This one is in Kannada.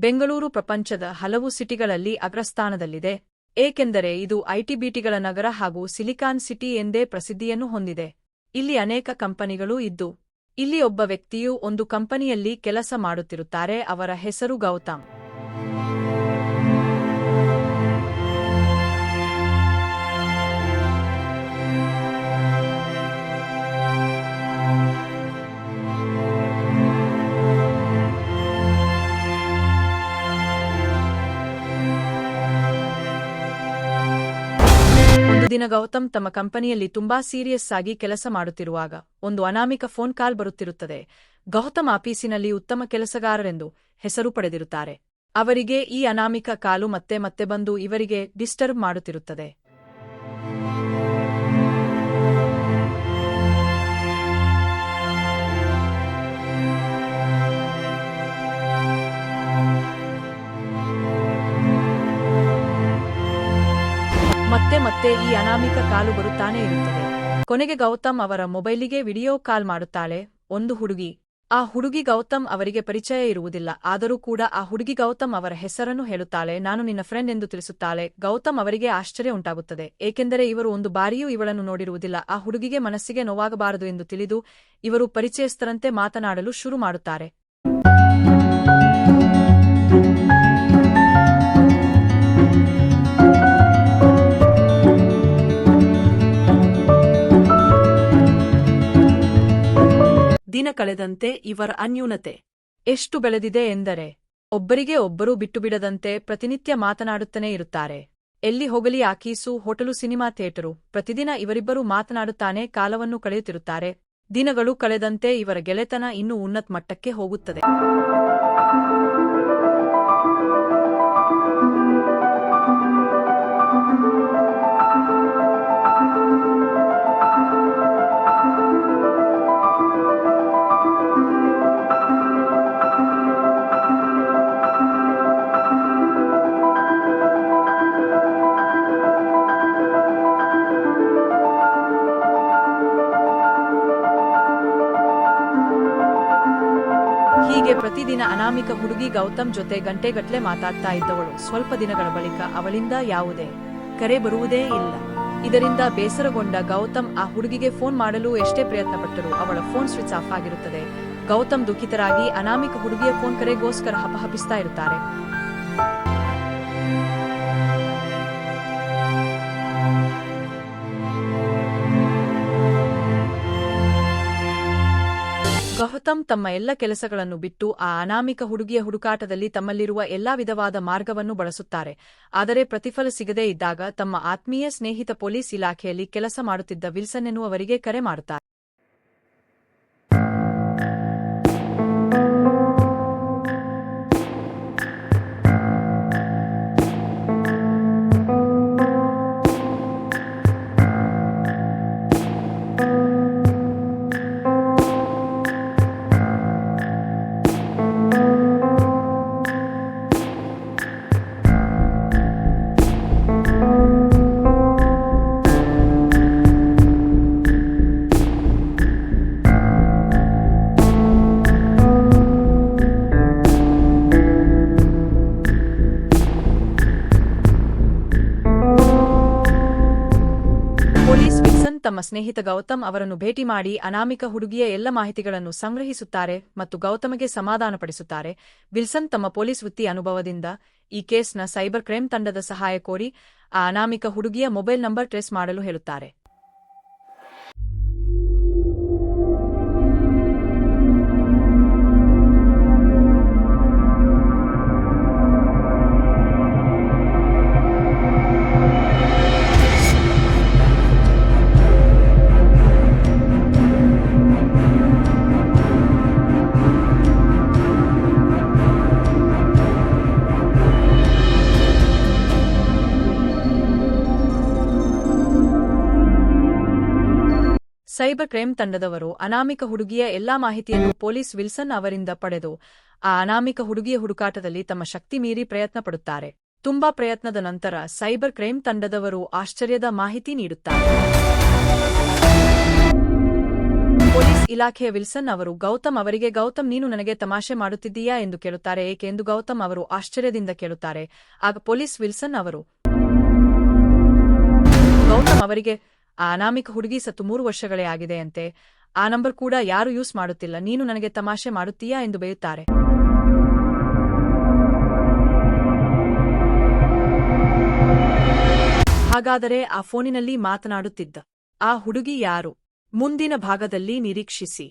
ಬೆಂಗಳೂರು ಪ್ರಪಂಚದ ಹಲವು ಸಿಟಿಗಳಲ್ಲಿ ಅಗ್ರಸ್ಥಾನದಲ್ಲಿದೆ, ಏಕೆಂದರೆ ಇದು ಐಟಿ-ಬಿಟಿಗಳ ನಗರ ಹಾಗೂ ಸಿಲಿಕಾನ್ ಸಿಟಿ ಎಂದೇ ಪ್ರಸಿದ್ಧಿಯನ್ನು ಹೊಂದಿದೆ. ಇಲ್ಲಿ ಅನೇಕ ಕಂಪನಿಗಳೂ ಇದ್ದು, ಇಲ್ಲಿ ಒಬ್ಬ ವ್ಯಕ್ತಿಯು ಒಂದು ಕಂಪನಿಯಲ್ಲಿ ಕೆಲಸ ಮಾಡುತ್ತಿರುತ್ತಾರೆ. ಅವರ ಹೆಸರು ಗೌತಮ್. ದಿನ ಗೌತಮ್ ತಮ್ಮ ಕಂಪನಿಯಲ್ಲಿ ತುಂಬಾ ಸೀರಿಯಸ್ ಆಗಿ ಕೆಲಸ ಮಾಡುತ್ತಿರುವಾಗ ಒಂದು ಅನಾಮಿಕ ಫೋನ್ ಕಾಲ್ ಬರುತ್ತಿರುತ್ತದೆ. ಗೌತಮ್ ಆಫೀಸಿನಲ್ಲಿ ಉತ್ತಮ ಕೆಲಸಗಾರರೆಂದು ಹೆಸರು ಪಡೆದಿರುತ್ತಾರೆ. ಅವರಿಗೆ ಈ ಅನಾಮಿಕ ಕಾಲು ಮತ್ತೆ ಮತ್ತೆ ಬಂದು ಇವರಿಗೆ ಡಿಸ್ಟರ್ಬ್ ಮಾಡುತ್ತಿರುತ್ತದೆ. ಮತ್ತೆ ಮತ್ತೆ ಈ ಅನಾಮಿಕ ಕಾಲು ಬರುತ್ತಾನೇ ಇರುತ್ತದೆ. ಕೊನೆಗೆ ಗೌತಮ್ ಅವರ ಮೊಬೈಲಿಗೆ ವಿಡಿಯೋ ಕಾಲ್ ಮಾಡುತ್ತಾಳೆ ಒಂದು ಹುಡುಗಿ. ಆ ಹುಡುಗಿ ಗೌತಮ್ ಅವರಿಗೆ ಪರಿಚಯ ಇರುವುದಿಲ್ಲ. ಆದರೂ ಕೂಡ ಆ ಹುಡುಗಿ ಗೌತಮ್ ಅವರ ಹೆಸರನ್ನು ಹೇಳುತ್ತಾಳೆ. ನಾನು ನಿನ್ನ ಫ್ರೆಂಡ್ ಎಂದು ತಿಳಿಸುತ್ತಾಳೆ. ಗೌತಮ್ ಅವರಿಗೆ ಆಶ್ಚರ್ಯ ಉಂಟಾಗುತ್ತದೆ, ಏಕೆಂದರೆ ಇವರು ಒಂದು ಬಾರಿಯೂ ಇವಳನ್ನು ನೋಡಿರುವುದಿಲ್ಲ. ಆ ಹುಡುಗಿಗೆ ಮನಸ್ಸಿಗೆ ನೋವಾಗಬಾರದು ಎಂದು ತಿಳಿದು ಇವರು ಪರಿಚಯಸ್ಥರಂತೆ ಮಾತನಾಡಲು ಶುರು ಮಾಡುತ್ತಾರೆ. ದಿನ ಕಳೆದಂತೆ ಇವರ ಅನ್ಯೂನತೆ ಎಷ್ಟು ಬೆಳೆದಿದೆ ಎಂದರೆ ಒಬ್ಬರಿಗೆ ಒಬ್ಬರು ಬಿಟ್ಟುಬಿಡದಂತೆ ಪ್ರತಿನಿತ್ಯ ಮಾತನಾಡುತ್ತಲೇ ಇರುತ್ತಾರೆ. ಎಲ್ಲಿ ಹೋಗಲಿ ಆಕೀಸು, ಹೋಟೆಲು, ಸಿನಿಮಾ, ಥಿಯೇಟರು, ಪ್ರತಿದಿನ ಇವರಿಬ್ಬರು ಮಾತನಾಡುತ್ತಾನೆ ಕಾಲವನ್ನು ಕಳೆಯುತ್ತಿರುತ್ತಾರೆ. ದಿನಗಳು ಕಳೆದಂತೆ ಇವರ ಗೆಳೆತನ ಇನ್ನೂ ಉನ್ನತ ಮಟ್ಟಕ್ಕೆ ಹೋಗುತ್ತದೆ. ಹೀಗೆ ಪ್ರತಿದಿನ ಅನಾಮಿಕ ಹುಡುಗಿ ಗೌತಮ್ ಜೊತೆ ಗಂಟೆಗಟ್ಟಲೆ ಮಾತಾಡ್ತಾ ಇದ್ದವಳು ಸ್ವಲ್ಪ ದಿನಗಳ ಬಳಿಕ ಅವಳಿಂದ ಯಾವುದೇ ಕರೆ ಬರುವುದೇ ಇಲ್ಲ. ಇದರಿಂದ ಬೇಸರಗೊಂಡ ಗೌತಮ್ ಆ ಹುಡುಗಿಗೆ ಫೋನ್ ಮಾಡಲು ಎಷ್ಟೇ ಪ್ರಯತ್ನಪಟ್ಟರೂ ಅವಳ ಫೋನ್ ಸ್ವಿಚ್ ಆಫ್ ಆಗಿರುತ್ತದೆ. ಗೌತಮ್ ದುಃಖಿತರಾಗಿ ಅನಾಮಿಕ ಹುಡುಗಿಯ ಫೋನ್ ಕರೆಗೋಸ್ಕರ ಹಪಹಪಿಸ್ತಾ ಇರುತ್ತಾರೆ. ಗೌತಮ್ ತಮ್ಮ ಎಲ್ಲ ಕೆಲಸಗಳನ್ನು ಬಿಟ್ಟು ಆ ಅನಾಮಿಕ ಹುಡುಗಿಯ ಹುಡುಕಾಟದಲ್ಲಿ ತಮ್ಮಲ್ಲಿರುವ ಎಲ್ಲಾ ವಿಧವಾದ ಮಾರ್ಗವನ್ನು ಬಳಸುತ್ತಾರೆ. ಆದರೆ ಪ್ರತಿಫಲ ಸಿಗದೇ ಇದ್ದಾಗ ತಮ್ಮ ಆತ್ಮೀಯ ಸ್ನೇಹಿತ ಪೊಲೀಸ್ ಇಲಾಖೆಯಲ್ಲಿ ಕೆಲಸ ಮಾಡುತ್ತಿದ್ದ ವಿಲ್ಸನ್ ಎನ್ನುವವರಿಗೆ ಕರೆ ಮಾಡುತ್ತಾರೆ. ತಮ್ಮ ಸ್ನೇಹಿತ ಗೌತಮ್ ಅವರನ್ನು ಭೇಟಿ ಮಾಡಿ ಅನಾಮಿಕ ಹುಡುಗಿಯ ಎಲ್ಲ ಮಾಹಿತಿಗಳನ್ನು ಸಂಗ್ರಹಿಸುತ್ತಾರೆ ಮತ್ತು ಗೌತಮಗೆ ಸಮಾಧಾನಪಡಿಸುತ್ತಾರೆ. ವಿಲ್ಸನ್ ತಮ್ಮ ಪೊಲೀಸ್ ವೃತ್ತಿ ಅನುಭವದಿಂದ ಈ ಕೇಸ್ನ ಸೈಬರ್ ಕ್ರೈಮ್ ತಂಡದ ಸಹಾಯ ಕೋರಿ ಆ ಅನಾಮಿಕ ಹುಡುಗಿಯ ಮೊಬೈಲ್ ನಂಬರ್ ಟ್ರೇಸ್ ಮಾಡಲು ಹೇಳುತ್ತಾರೆ. ಸೈಬರ್ ಕ್ರೈಮ್ ತಂಡದವರು ಅನಾಮಿಕ ಹುಡುಗಿಯ ಎಲ್ಲಾ ಮಾಹಿತಿಯನ್ನು ಪೊಲೀಸ್ ವಿಲ್ಸನ್ ಅವರಿಂದ ಪಡೆದು ಆ ಅನಾಮಿಕ ಹುಡುಗಿಯ ಹುಡುಕಾಟದಲ್ಲಿ ತಮ್ಮ ಶಕ್ತಿ ಮೀರಿ ಪ್ರಯತ್ನ ಪಡುತ್ತಾರೆ. ತುಂಬಾ ಪ್ರಯತ್ನದ ನಂತರ ಸೈಬರ್ ಕ್ರೈಮ್ ತಂಡದವರು ಆಶ್ಚರ್ಯದ ಮಾಹಿತಿ ನೀಡುತ್ತಾರೆ. ಪೊಲೀಸ್ ಇಲಾಖೆಯ ವಿಲ್ಸನ್ ಅವರು ಗೌತಮ್ ಅವರಿಗೆ ಗೌತಮ್ ನೀನು ನನಗೆ ತಮಾಷೆ ಮಾಡುತ್ತಿದ್ದೀಯಾ ಎಂದು ಕೇಳುತ್ತಾರೆ ಏಕೆ ಎಂದು ಗೌತಮ್ ಅವರು ಆಶ್ಚರ್ಯದಿಂದ ಕೇಳುತ್ತಾರೆ. ಆಗ ಪೊಲೀಸ್ ವಿಲ್ಸನ್ ಅವರು ಗೌತಮ್ ಅವರಿಗೆ ಆ ಅನಾಮಿಕ ಹುಡುಗಿ ಸತ್ತು 3 ವರ್ಷಗಳೇ ಆಗಿದೆಯಂತೆ, ಆ ನಂಬರ್ ಕೂಡ ಯಾರು ಯೂಸ್ ಮಾಡುತ್ತಿಲ್ಲ, ನೀನು ನನಗೆ ತಮಾಷೆ ಮಾಡುತ್ತೀಯಾ ಎಂದು ಬೈಯುತ್ತಾರೆ. ಹಾಗಾದರೆ ಆ ಫೋನಿನಲ್ಲಿ ಮಾತನಾಡುತ್ತಿದ್ದ ಆ ಹುಡುಗಿ ಯಾರು? ಮುಂದಿನ ಭಾಗದಲ್ಲಿ ನಿರೀಕ್ಷಿಸಿ.